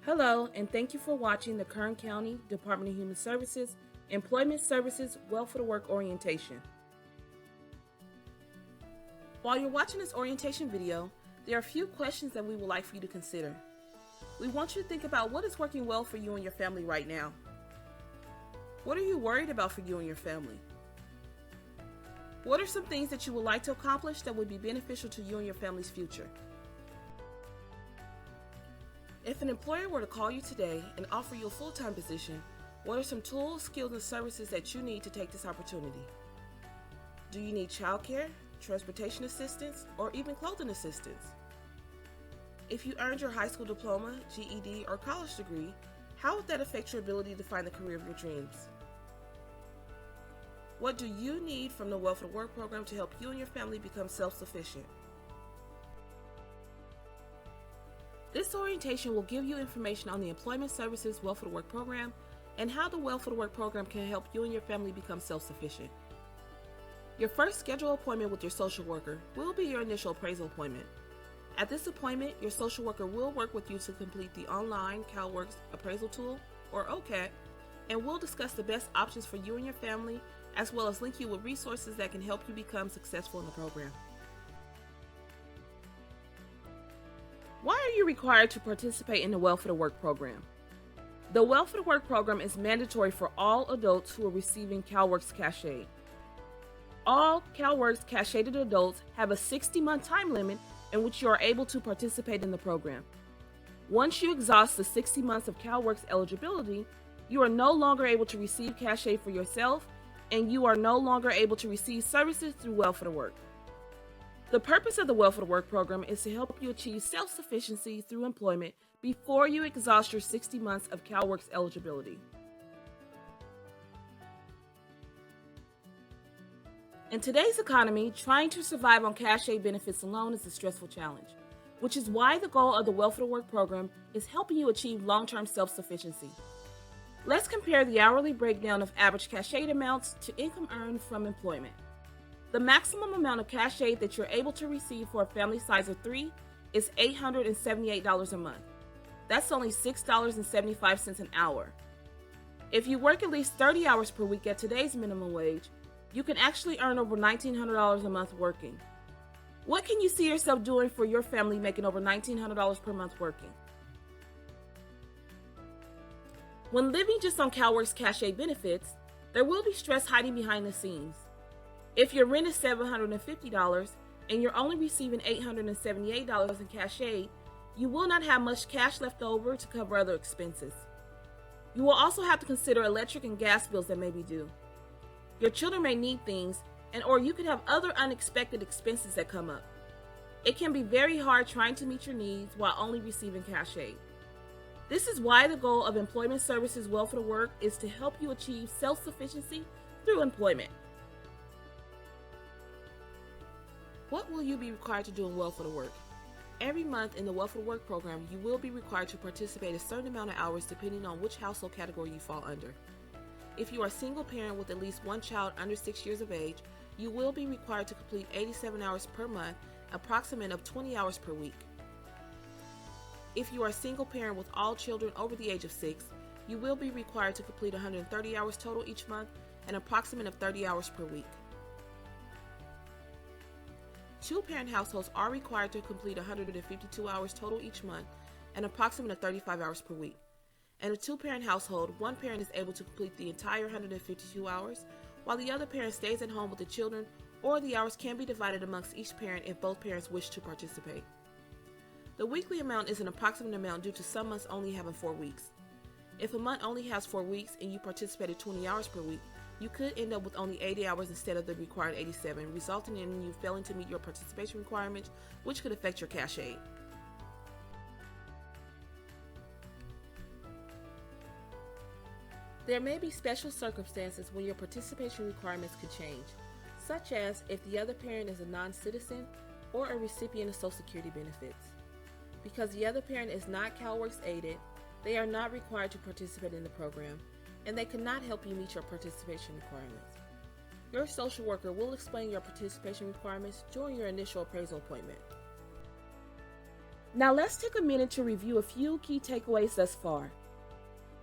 Hello, and thank you for watching the Kern County Department of Human Services Employment Services Welfare to Work Orientation. While you're watching this orientation video, there are a few questions that we would like for you to consider. We want you to think about what is working well for you and your family right now. What are you worried about for you and your family? What are some things that you would like to accomplish that would be beneficial to you and your family's future? If an employer were to call you today and offer you a full-time position, what are some tools, skills, and services that you need to take this opportunity? Do you need childcare, transportation assistance, or even clothing assistance? If you earned your high school diploma, GED, or college degree, how would that affect your ability to find the career of your dreams? What do you need from the Welfare to Work program to help you and your family become self-sufficient? This orientation will give you information on the Employment Services Welfare to Work program and how the Welfare to Work program can help you and your family become self-sufficient. Your first scheduled appointment with your social worker will be your initial appraisal appointment. At this appointment, your social worker will work with you to complete the online CalWORKS appraisal tool, or OCAT, and will discuss the best options for you and your family, as well as link you with resources that can help you become successful in the program. Why are you required to participate in the Welfare to Work program? The Welfare to Work program is mandatory for all adults who are receiving CalWORKS cash aid. All CalWORKS cash aided adults have a 60-month time limit in which you are able to participate in the program. Once you exhaust the 60 months of CalWORKS eligibility, you are no longer able to receive cash aid for yourself, and you are no longer able to receive services through Welfare to Work. The purpose of the Welfare to Work program is to help you achieve self-sufficiency through employment before you exhaust your 60 months of CalWORKS eligibility. In today's economy, trying to survive on cash aid benefits alone is a stressful challenge, which is why the goal of the Welfare to Work program is helping you achieve long-term self-sufficiency. Let's compare the hourly breakdown of average cash aid amounts to income earned from employment. The maximum amount of cash aid that you're able to receive for a family size of 3 is $878 a month. That's only $6.75 an hour. If you work at least 30 hours per week at today's minimum wage, you can actually earn over $1,900 a month working. What can you see yourself doing for your family making over $1,900 per month working? When living just on CalWORKS cash aid benefits, there will be stress hiding behind the scenes. If your rent is $750 and you're only receiving $878 in cash aid, you will not have much cash left over to cover other expenses. You will also have to consider electric and gas bills that may be due. Your children may need things, or you could have other unexpected expenses that come up. It can be very hard trying to meet your needs while only receiving cash aid. This is why the goal of Employment Services Welfare to Work is to help you achieve self-sufficiency through employment. What will you be required to do in Welfare to Work? Every month in the Welfare to Work program, you will be required to participate a certain amount of hours depending on which household category you fall under. If you are a single parent with at least one child under 6 years of age, you will be required to complete 87 hours per month, approximate of 20 hours per week. If you are a single parent with all children over the age of 6, you will be required to complete 130 hours total each month, an approximate of 30 hours per week. Two-parent households are required to complete 152 hours total each month, an approximate of 35 hours per week. In a two-parent household, one parent is able to complete the entire 152 hours, while the other parent stays at home with the children, or the hours can be divided amongst each parent if both parents wish to participate. The weekly amount is an approximate amount due to some months only having 4 weeks. If a month only has 4 weeks and you participated 20 hours per week, you could end up with only 80 hours instead of the required 87, resulting in you failing to meet your participation requirements, which could affect your cash aid. There may be special circumstances when your participation requirements could change, such as if the other parent is a non-citizen or a recipient of Social Security benefits. Because the other parent is not CalWORKS aided, they are not required to participate in the program, and they cannot help you meet your participation requirements. Your social worker will explain your participation requirements during your initial appraisal appointment. Now let's take a minute to review a few key takeaways thus far.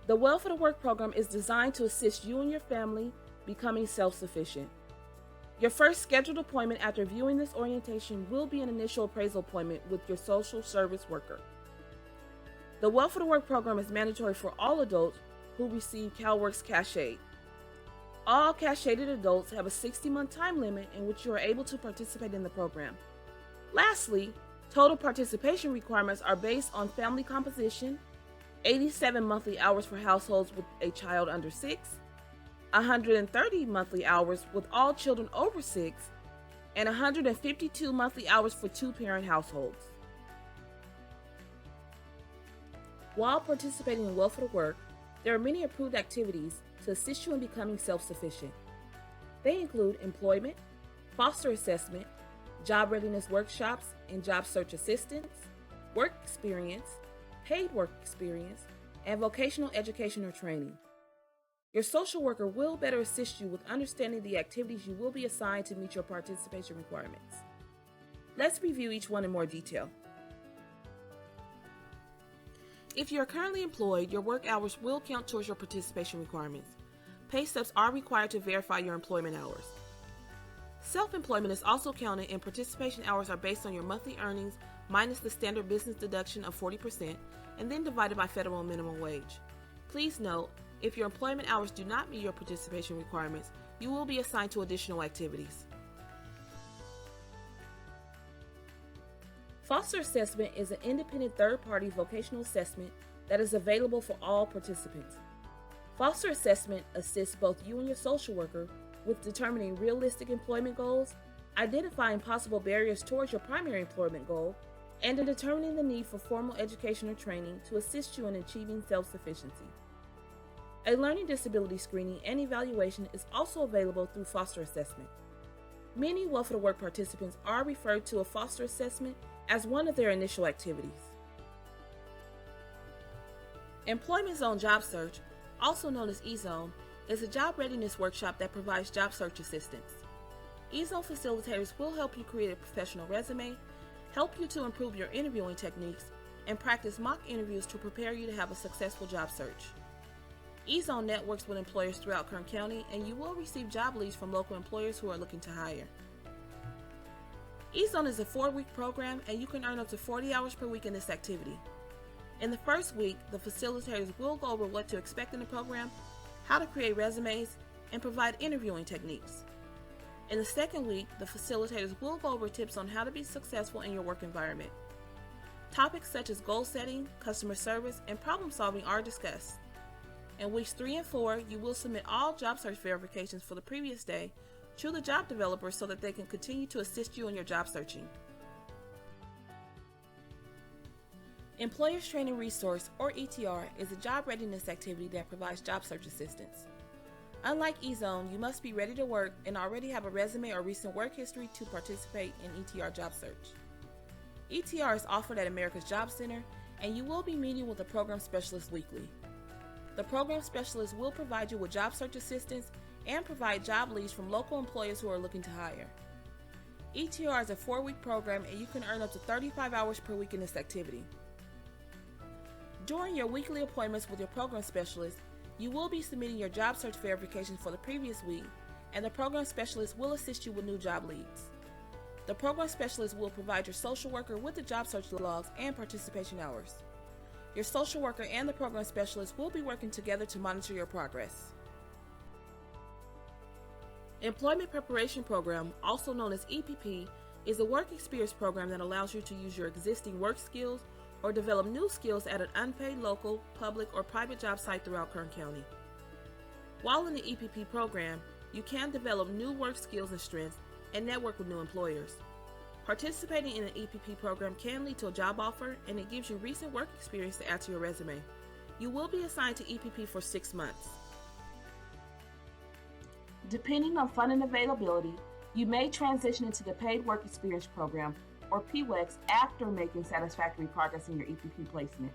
The Welfare to Work program is designed to assist you and your family becoming self-sufficient. Your first scheduled appointment after viewing this orientation will be an initial appraisal appointment with your social service worker. The Welfare to Work program is mandatory for all adults who receive CalWORK's Cash Aid. All Cash Aided adults have a 60-month time limit in which you are able to participate in the program. Lastly, total participation requirements are based on family composition, 87 monthly hours for households with a child under 6, 130 monthly hours with all children over 6, and 152 monthly hours for two-parent households. While participating in Welfare to Work, there are many approved activities to assist you in becoming self-sufficient. They include employment, foster assessment, job readiness workshops and job search assistance, work experience, paid work experience, and vocational education or training. Your social worker will better assist you with understanding the activities you will be assigned to meet your participation requirements. Let's review each one in more detail. If you are currently employed, your work hours will count towards your participation requirements. Pay stubs are required to verify your employment hours. Self-employment is also counted, and participation hours are based on your monthly earnings minus the standard business deduction of 40% and then divided by federal minimum wage. Please note, if your employment hours do not meet your participation requirements, you will be assigned to additional activities. Foster assessment is an independent third-party vocational assessment that is available for all participants. Foster assessment assists both you and your social worker with determining realistic employment goals, identifying possible barriers towards your primary employment goal, and in determining the need for formal education or training to assist you in achieving self-sufficiency. A learning disability screening and evaluation is also available through foster assessment. Many Welfare to Work participants are referred to a foster assessment as one of their initial activities. Employment Zone Job Search, also known as eZone, is a job readiness workshop that provides job search assistance. eZone facilitators will help you create a professional resume, help you to improve your interviewing techniques, and practice mock interviews to prepare you to have a successful job search. eZone networks with employers throughout Kern County, and you will receive job leads from local employers who are looking to hire. eZone is a 4-week program, and you can earn up to 40 hours per week in this activity. In the first week, the facilitators will go over what to expect in the program, how to create resumes, and provide interviewing techniques. In the second week, the facilitators will go over tips on how to be successful in your work environment. Topics such as goal setting, customer service, and problem solving are discussed. In weeks 3 and 4, you will submit all job search verifications for the previous day to the job developer so that they can continue to assist you in your job searching. Employers Training Resource, or ETR, is a job readiness activity that provides job search assistance. Unlike eZone, you must be ready to work and already have a resume or recent work history to participate in ETR job search. ETR is offered at America's Job Center, and you will be meeting with a program specialist weekly. The program specialist will provide you with job search assistance and provide job leads from local employers who are looking to hire. ETR is a 4-week program, and you can earn up to 35 hours per week in this activity. During your weekly appointments with your program specialist, you will be submitting your job search verification for the previous week, and the program specialist will assist you with new job leads. The program specialist will provide your social worker with the job search logs and participation hours. Your social worker and the program specialist will be working together to monitor your progress. Employment Preparation Program, also known as EPP, is a work experience program that allows you to use your existing work skills or develop new skills at an unpaid local, public, or private job site throughout Kern County. While in the EPP program, you can develop new work skills and strengths and network with new employers. Participating in an EPP program can lead to a job offer, and it gives you recent work experience to add to your resume. You will be assigned to EPP for 6 months. Depending on funding availability, you may transition into the Paid Work Experience Program, or PWEX, after making satisfactory progress in your EPP placement.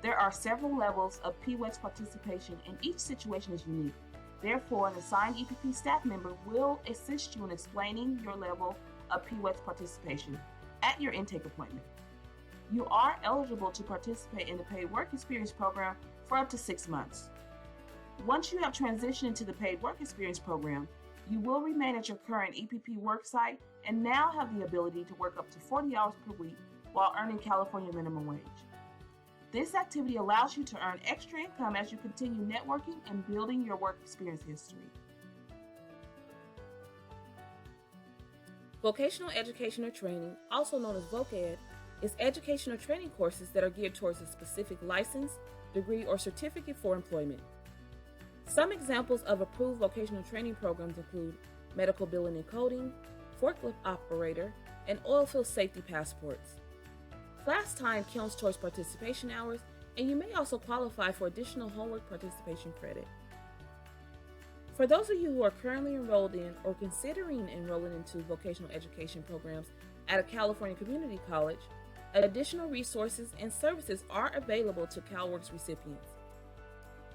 There are several levels of PWEX participation, and each situation is unique. Therefore, an assigned EPP staff member will assist you in explaining your level of PWEX participation at your intake appointment. You are eligible to participate in the Paid Work Experience program for up to 6 months. Once you have transitioned into the Paid Work Experience program, you will remain at your current EPP work site and now have the ability to work up to 40 hours per week while earning California minimum wage. This activity allows you to earn extra income as you continue networking and building your work experience history. Vocational education or training, also known as VOCED, is education or training courses that are geared towards a specific license, degree, or certificate for employment. Some examples of approved vocational training programs include medical billing and coding, forklift operator, and oilfield safety passports. Class time counts towards participation hours, and you may also qualify for additional homework participation credit. For those of you who are currently enrolled in or considering enrolling into vocational education programs at a California community college, additional resources and services are available to CalWORKS recipients.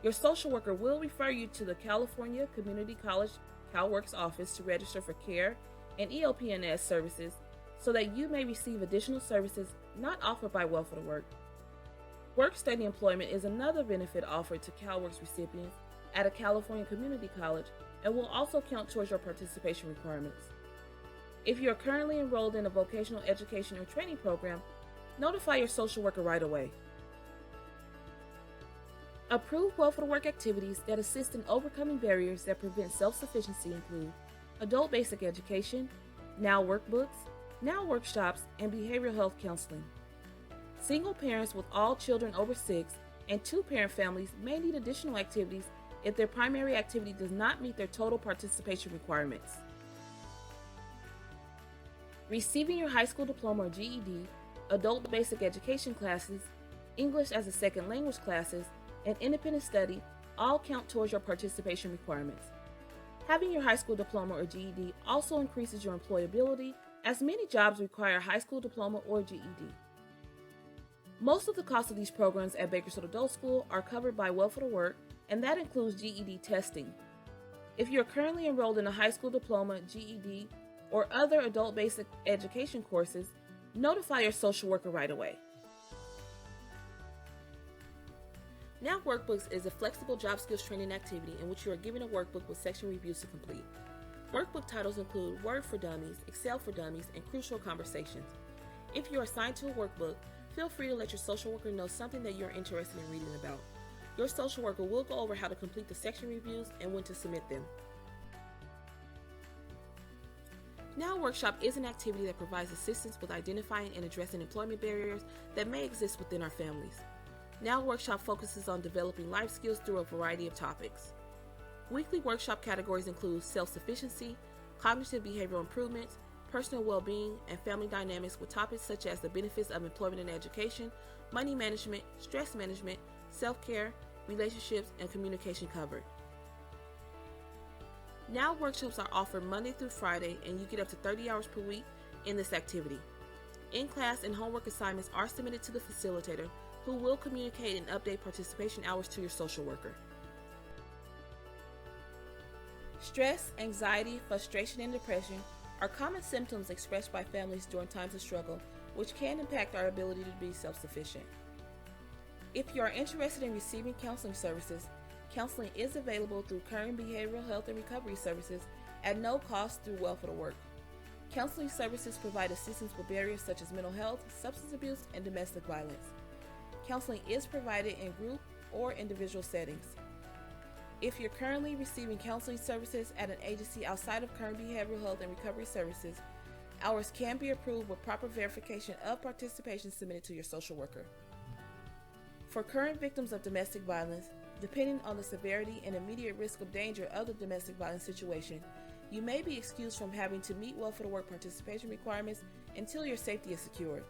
Your social worker will refer you to the California Community College CalWORKS office to register for care and ELP&S services so that you may receive additional services not offered by Welfare to Work. Work-study employment is another benefit offered to CalWORKS recipients at a California community college and will also count towards your participation requirements. If you are currently enrolled in a vocational education or training program, notify your social worker right away. Approved Welfare to Work activities that assist in overcoming barriers that prevent self-sufficiency include adult basic education, NOW workbooks, NOW workshops, and behavioral health counseling. Single parents with all children over 6 and 2-parent families may need additional activities if their primary activity does not meet their total participation requirements. Receiving your high school diploma or GED, adult basic education classes, English as a second language classes, and independent study all count towards your participation requirements. Having your high school diploma or GED also increases your employability, as many jobs require a high school diploma or GED. Most of the costs of these programs at Bakersfield Adult School are covered by Welfare to Work, and that includes GED testing. If you are currently enrolled in a high school diploma, GED, or other adult basic education courses, notify your social worker right away. NOW Workbooks is a flexible job skills training activity in which you are given a workbook with section reviews to complete. Workbook titles include Word for Dummies, Excel for Dummies, and Crucial Conversations. If you are assigned to a workbook, feel free to let your social worker know something that you're interested in reading about. Your social worker will go over how to complete the section reviews and when to submit them. NOW Workshop is an activity that provides assistance with identifying and addressing employment barriers that may exist within our families. NOW Workshop focuses on developing life skills through a variety of topics. Weekly workshop categories include self-sufficiency, cognitive behavioral improvements, personal well-being, and family dynamics with topics such as the benefits of employment and education, money management, stress management, self-care, relationships, and communication covered. NOW workshops are offered Monday through Friday, and you get up to 30 hours per week in this activity. In-class and homework assignments are submitted to the facilitator, who will communicate and update participation hours to your social worker. Stress, anxiety, frustration, and depression are common symptoms expressed by families during times of struggle, which can impact our ability to be self-sufficient. If you are interested in receiving counseling services, counseling is available through current behavioral health and recovery services at no cost through Welfare to Work. Counseling services provide assistance with barriers such as mental health, substance abuse, and domestic violence. Counseling is provided in group or individual settings. If you're currently receiving counseling services at an agency outside of current behavioral health and recovery services, hours can be approved with proper verification of participation submitted to your social worker. For current victims of domestic violence, depending on the severity and immediate risk of danger of the domestic violence situation, you may be excused from having to meet Welfare to Work participation requirements until your safety is secured.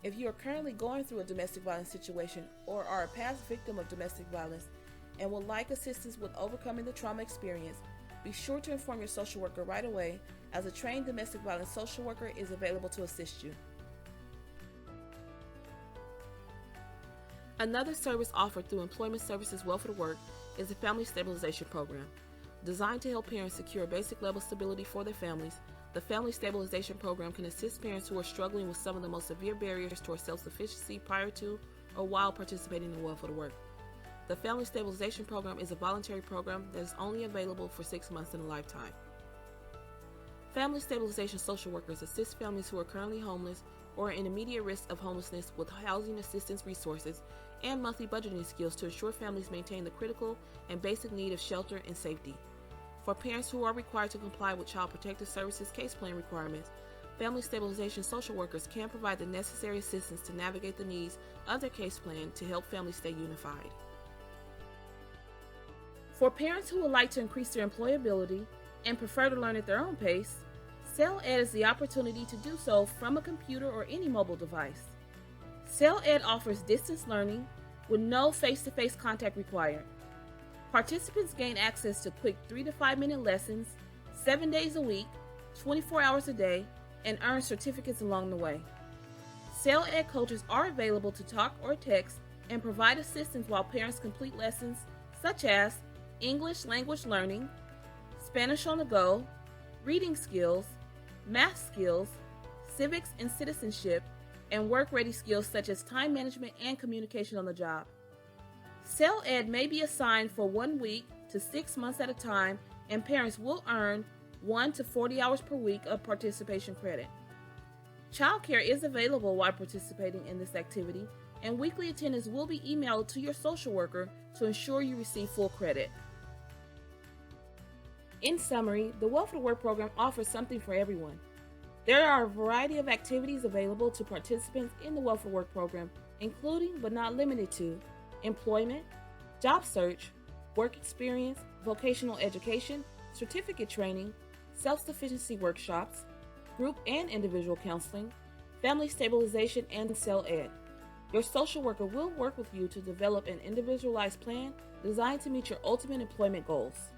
If you are currently going through a domestic violence situation or are a past victim of domestic violence and would like assistance with overcoming the trauma experience, be sure to inform your social worker right away, as a trained domestic violence social worker is available to assist you. Another service offered through Employment Services Welfare to Work is the Family Stabilization Program. Designed to help parents secure basic level stability for their families, The Family Stabilization Program can assist parents who are struggling with some of the most severe barriers toward self-sufficiency prior to or while participating in welfare to work. The Family Stabilization Program is a voluntary program that is only available for 6 months in a lifetime. Family Stabilization Social Workers assist families who are currently homeless or in immediate risk of homelessness with housing assistance resources and monthly budgeting skills to ensure families maintain the critical and basic need of shelter and safety. For parents who are required to comply with Child Protective Services case plan requirements, Family Stabilization Social Workers can provide the necessary assistance to navigate the needs of their case plan to help families stay unified. For parents who would like to increase their employability and prefer to learn at their own pace, CellEd is the opportunity to do so from a computer or any mobile device. CellEd offers distance learning with no face-to-face contact required. Participants gain access to quick 3 to 5 minute lessons, 7 days a week, 24 hours a day, and earn certificates along the way. CellEd coaches are available to talk or text and provide assistance while parents complete lessons such as English language learning, Spanish on the go, reading skills, math skills, civics and citizenship, and work-ready skills such as time management and communication on the job. CellEd may be assigned for 1 week to 6 months at a time, and parents will earn 1 to 40 hours per week of participation credit. Childcare is available while participating in this activity, and weekly attendance will be emailed to your social worker to ensure you receive full credit. In summary, the Welfare to Work program offers something for everyone. There are a variety of activities available to participants in the Welfare to Work program, including but not limited to employment, job search, work experience, vocational education, certificate training, self-sufficiency workshops, group and individual counseling, family stabilization, and CellEd. Your social worker will work with you to develop an individualized plan designed to meet your ultimate employment goals.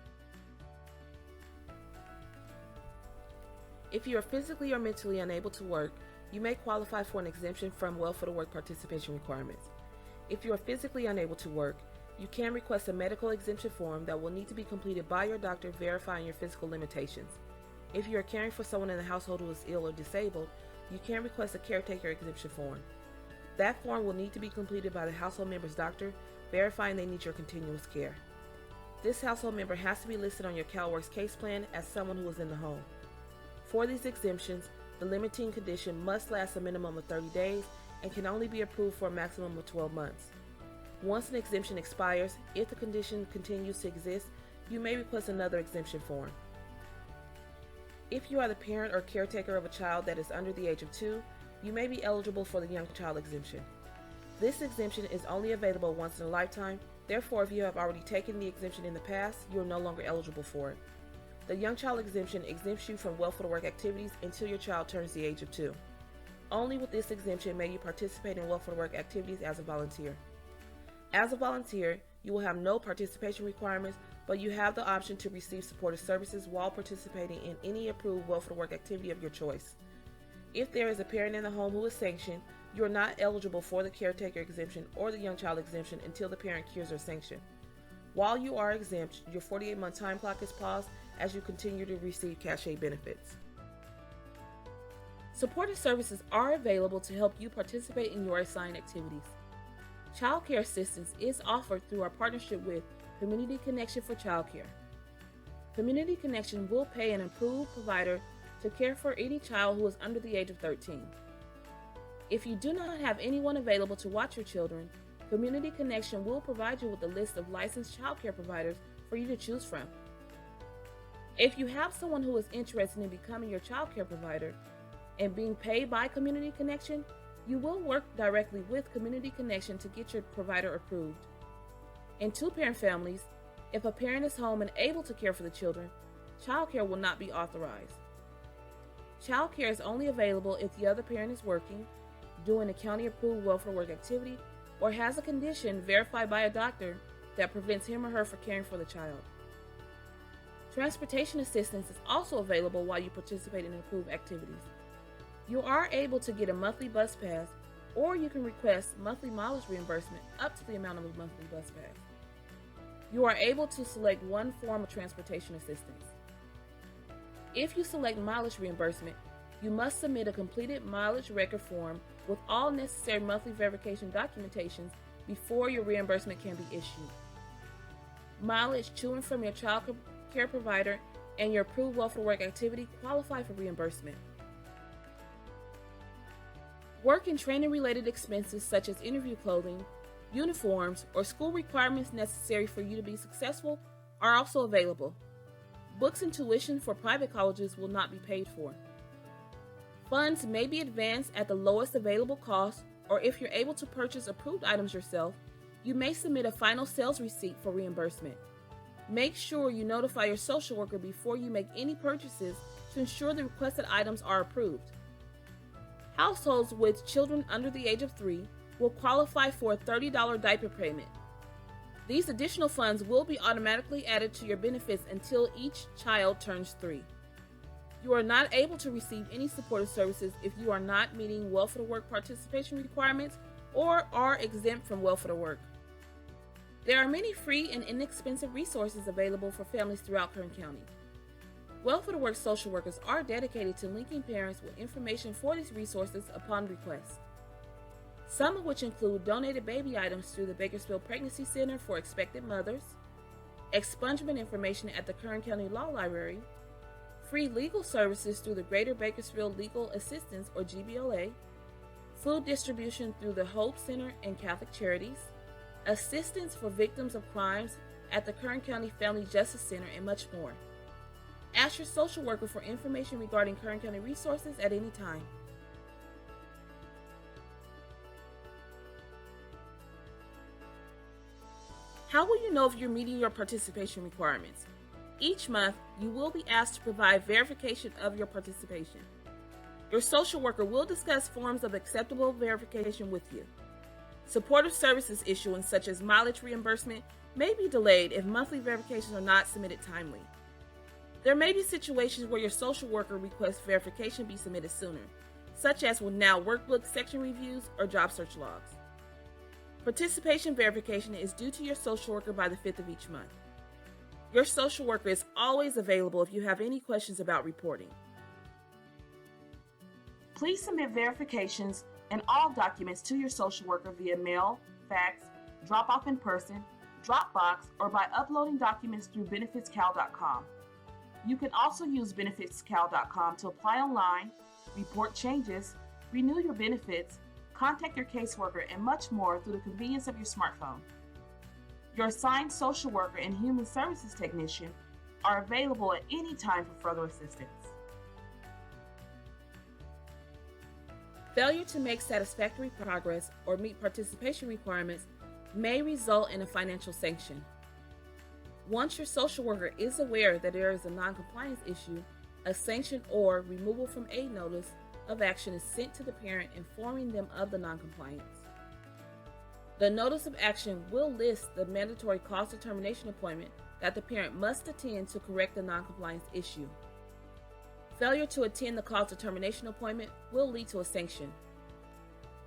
If you are physically or mentally unable to work, you may qualify for an exemption from Welfare to Work participation requirements. If you are physically unable to work, you can request a medical exemption form that will need to be completed by your doctor verifying your physical limitations. If you are caring for someone in the household who is ill or disabled, you can request a caretaker exemption form. That form will need to be completed by the household member's doctor, verifying they need your continuous care. This household member has to be listed on your CalWorks case plan as someone who is in the home. For these exemptions, the limiting condition must last a minimum of 30 days and can only be approved for a maximum of 12 months. Once an exemption expires, if the condition continues to exist, you may request another exemption form. If you are the parent or caretaker of a child that is under the age of 2, you may be eligible for the young child exemption. This exemption is only available once in a lifetime, therefore if you have already taken the exemption in the past, you are no longer eligible for it. The young child exemption exempts you from Welfare to Work activities until your child turns the age of 2. Only with this exemption may you participate in Welfare to Work activities as a volunteer. As a volunteer, you will have no participation requirements, but you have the option to receive supportive services while participating in any approved Welfare to Work activity of your choice. If there is a parent in the home who is sanctioned, you are not eligible for the caretaker exemption or the young child exemption until the parent cures their sanction. While you are exempt, your 48-month time clock is paused as you continue to receive cash-aid benefits. Supportive services are available to help you participate in your assigned activities. Child care assistance is offered through our partnership with Community Connection for Childcare. Community Connection will pay an approved provider to care for any child who is under the age of 13. If you do not have anyone available to watch your children, Community Connection will provide you with a list of licensed child care providers for you to choose from. If you have someone who is interested in becoming your child care provider and being paid by Community Connection, you will work directly with Community Connection to get your provider approved. In two-parent families, if a parent is home and able to care for the children, child care will not be authorized. Child care is only available if the other parent is working, doing a county-approved Welfare to Work activity, or has a condition verified by a doctor that prevents him or her from caring for the child. Transportation assistance is also available while you participate in approved activities. You are able to get a monthly bus pass, or you can request monthly mileage reimbursement up to the amount of a monthly bus pass. You are able to select one form of transportation assistance. If you select mileage reimbursement, you must submit a completed mileage record form with all necessary monthly verification documentations before your reimbursement can be issued. Mileage to and from your child care provider and your approved welfare work activity qualify for reimbursement. Work and training related expenses such as interview clothing, uniforms, or school requirements necessary for you to be successful are also available. Books and tuition for private colleges will not be paid for. Funds may be advanced at the lowest available cost, or if you're able to purchase approved items yourself, you may submit a final sales receipt for reimbursement. Make sure you notify your social worker before you make any purchases to ensure the requested items are approved. Households with children under the age of 3 will qualify for a $30 diaper payment. These additional funds will be automatically added to your benefits until each child turns 3. You are not able to receive any supportive services if you are not meeting welfare to work participation requirements or are exempt from welfare to work. There are many free and inexpensive resources available for families throughout Kern County. Welfare to Work social workers are dedicated to linking parents with information for these resources upon request. Some of which include donated baby items through the Bakersfield Pregnancy Center for expectant mothers, expungement information at the Kern County Law Library, free legal services through the Greater Bakersfield Legal Assistance or GBLA, food distribution through the Hope Center and Catholic Charities, assistance for victims of crimes at the Kern County Family Justice Center, and much more. Ask your social worker for information regarding Kern County resources at any time. How will you know if you're meeting your participation requirements? Each month, you will be asked to provide verification of your participation. Your social worker will discuss forms of acceptable verification with you. Supportive services issuance such as mileage reimbursement may be delayed if monthly verifications are not submitted timely. There may be situations where your social worker requests verification be submitted sooner, such as with now workbook section reviews or job search logs. Participation verification is due to your social worker by the 5th of each month. Your social worker is always available if you have any questions about reporting. Please submit verifications and all documents to your social worker via mail, fax, drop-off in person, Dropbox, or by uploading documents through benefitscal.com. You can also use benefitscal.com to apply online, report changes, renew your benefits, contact your caseworker, and much more through the convenience of your smartphone. Your assigned social worker and human services technician are available at any time for further assistance. Failure to make satisfactory progress or meet participation requirements may result in a financial sanction. Once your social worker is aware that there is a non-compliance issue, a sanction or removal from aid notice of action is sent to the parent informing them of the non-compliance. The notice of action will list the mandatory cause determination appointment that the parent must attend to correct the non-compliance issue. Failure to attend the cause determination appointment will lead to a sanction.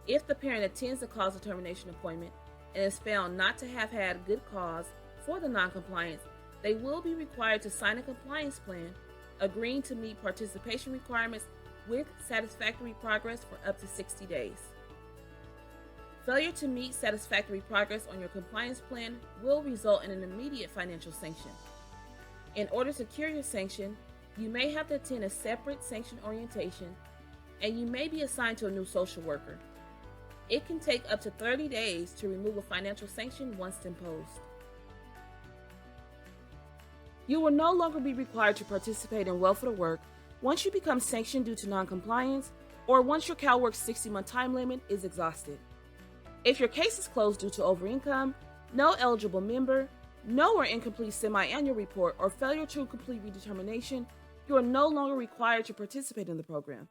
If the parent attends the cause determination appointment and is found not to have had good cause for the non-compliance, they will be required to sign a compliance plan agreeing to meet participation requirements with satisfactory progress for up to 60 days. Failure to meet satisfactory progress on your compliance plan will result in an immediate financial sanction. In order to cure your sanction, you may have to attend a separate sanction orientation, and you may be assigned to a new social worker. It can take up to 30 days to remove a financial sanction once imposed. You will no longer be required to participate in welfare to work once you become sanctioned due to noncompliance or once your CalWORK's 60-month time limit is exhausted. If your case is closed due to overincome, no eligible member, no or incomplete semi-annual report, or failure to complete redetermination, you are no longer required to participate in the program.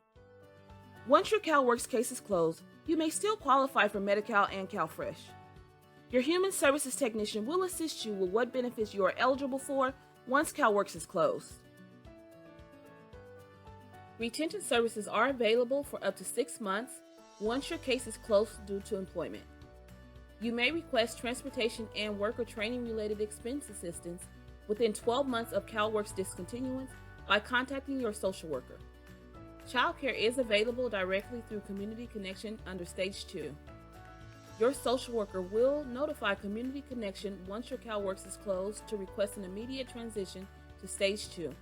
Once your CalWORK's case is closed, you may still qualify for Medi-Cal and CalFresh. Your human services technician will assist you with what benefits you are eligible for once CalWORK's is closed. Retention services are available for up to 6 months once your case is closed due to employment. You may request transportation and work or training related expense assistance within 12 months of CalWORK's discontinuance by contacting your social worker. Child care is available directly through Community Connection under Stage 2. Your social worker will notify Community Connection once your CalWORKS is closed to request an immediate transition to Stage 2,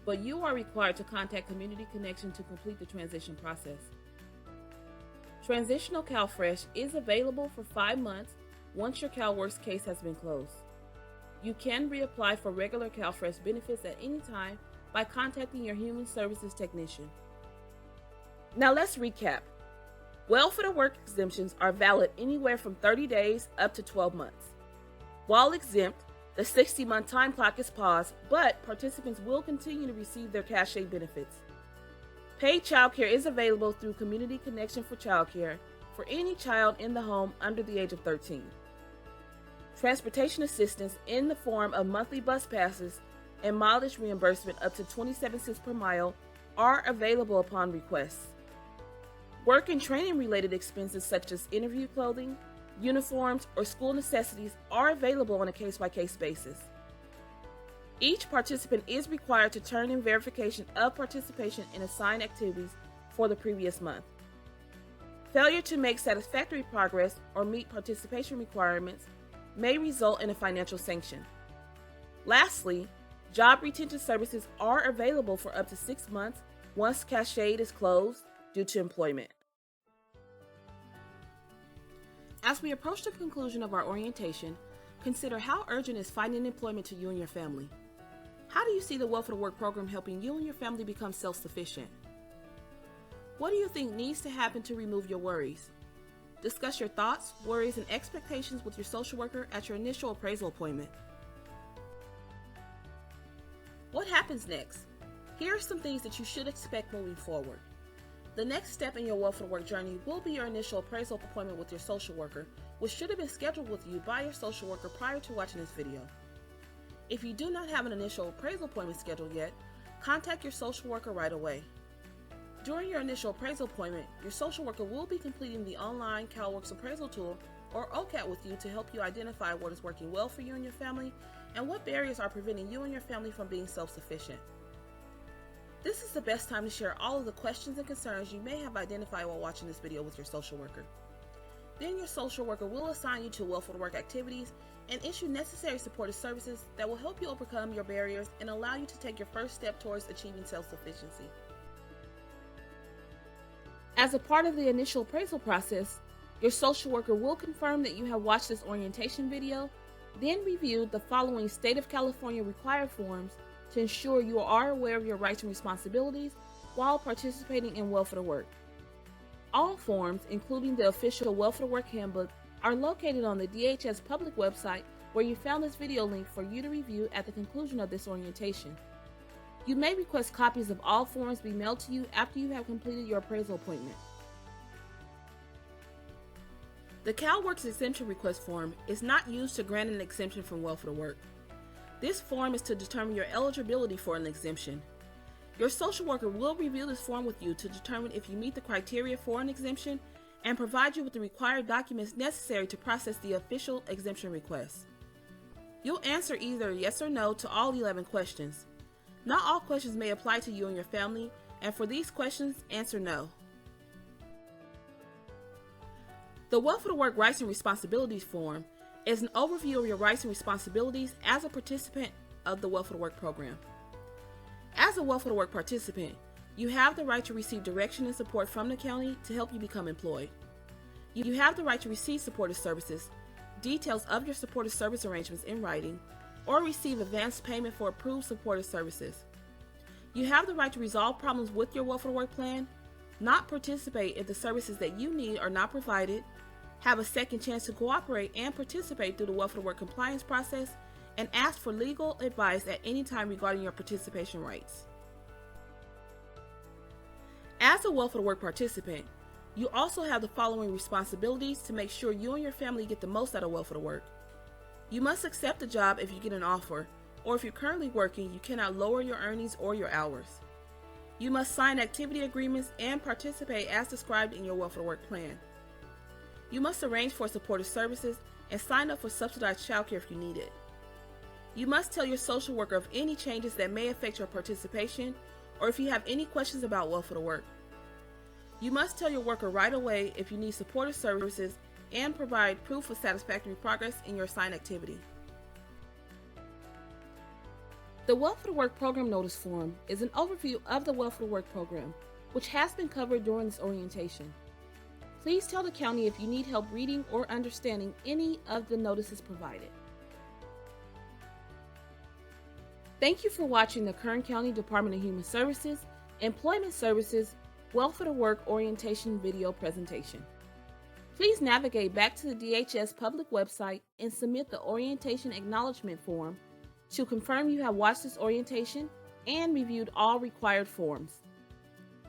but you are required to contact Community Connection to complete the transition process. Transitional CalFresh is available for 5 months once your CalWORKS case has been closed. You can reapply for regular CalFresh benefits at any time by contacting your Human Services technician. Now let's recap. Welfare to Work exemptions are valid anywhere from 30 days up to 12 months. While exempt, the 60-month time clock is paused, but participants will continue to receive their cash aid benefits. Paid childcare is available through Community Connection for Childcare for any child in the home under the age of 13. Transportation assistance in the form of monthly bus passes and mileage reimbursement up to 27 cents per mile are available upon request. Work and training related expenses such as interview clothing, uniforms, or school necessities are available on a case-by-case basis. Each participant is required to turn in verification of participation in assigned activities for the previous month. Failure to make satisfactory progress or meet participation requirements may result in a financial sanction. Lastly, job retention services are available for up to 6 months once cash aid is closed due to employment. As we approach the conclusion of our orientation, consider how urgent is finding employment to you and your family. How do you see the Welfare to Work program helping you and your family become self-sufficient? What do you think needs to happen to remove your worries? Discuss your thoughts, worries, and expectations with your social worker at your initial appraisal appointment. What happens next? Here are some things that you should expect moving forward. The next step in your Welfare to Work journey will be your initial appraisal appointment with your social worker, which should have been scheduled with you by your social worker prior to watching this video. If you do not have an initial appraisal appointment scheduled yet, contact your social worker right away. During your initial appraisal appointment, your social worker will be completing the online CalWORKS appraisal tool, or OCAT, with you to help you identify what is working well for you and your family and what barriers are preventing you and your family from being self-sufficient. This is the best time to share all of the questions and concerns you may have identified while watching this video with your social worker. Then your social worker will assign you to Welfare to Work activities and issue necessary supportive services that will help you overcome your barriers and allow you to take your first step towards achieving self-sufficiency. As a part of the initial appraisal process, your social worker will confirm that you have watched this orientation video, then review the following State of California required forms to ensure you are aware of your rights and responsibilities while participating in Welfare to Work. All forms, including the official Welfare to Work handbook, are located on the DHS public website where you found this video link for you to review at the conclusion of this orientation. You may request copies of all forms be mailed to you after you have completed your appraisal appointment. The CalWORKS exemption request form is not used to grant an exemption from Welfare to Work. This form is to determine your eligibility for an exemption. Your social worker will review this form with you to determine if you meet the criteria for an exemption and provide you with the required documents necessary to process the official exemption request. You'll answer either yes or no to all 11 questions. Not all questions may apply to you and your family, and for these questions, answer no. The Welfare to Work Rights and Responsibilities form is an overview of your rights and responsibilities as a participant of the Welfare to Work program. As a Welfare to Work participant, you have the right to receive direction and support from the county to help you become employed. You have the right to receive supportive services, details of your supportive service arrangements in writing, or receive advance payment for approved supportive services. You have the right to resolve problems with your Welfare to Work plan, not participate if the services that you need are not provided, have a second chance to cooperate and participate through the Welfare to Work compliance process, and ask for legal advice at any time regarding your participation rights. As a Welfare to Work participant, you also have the following responsibilities to make sure you and your family get the most out of Welfare to Work. You must accept the job if you get an offer, or if you're currently working, you cannot lower your earnings or your hours. You must sign activity agreements and participate as described in your Welfare to Work plan. You must arrange for supportive services and sign up for subsidized childcare if you need it. You must tell your social worker of any changes that may affect your participation or if you have any questions about Welfare to Work. You must tell your worker right away if you need supportive services and provide proof of satisfactory progress in your assigned activity. The Welfare to Work Program Notice Form is an overview of the Welfare to Work program, which has been covered during this orientation. Please tell the county if you need help reading or understanding any of the notices provided. Thank you for watching the Kern County Department of Human Services, Employment Services, Welfare to Work Orientation video presentation. Please navigate back to the DHS public website and submit the Orientation Acknowledgement Form to confirm you have watched this orientation and reviewed all required forms.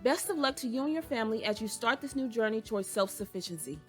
Best of luck to you and your family as you start this new journey towards self-sufficiency.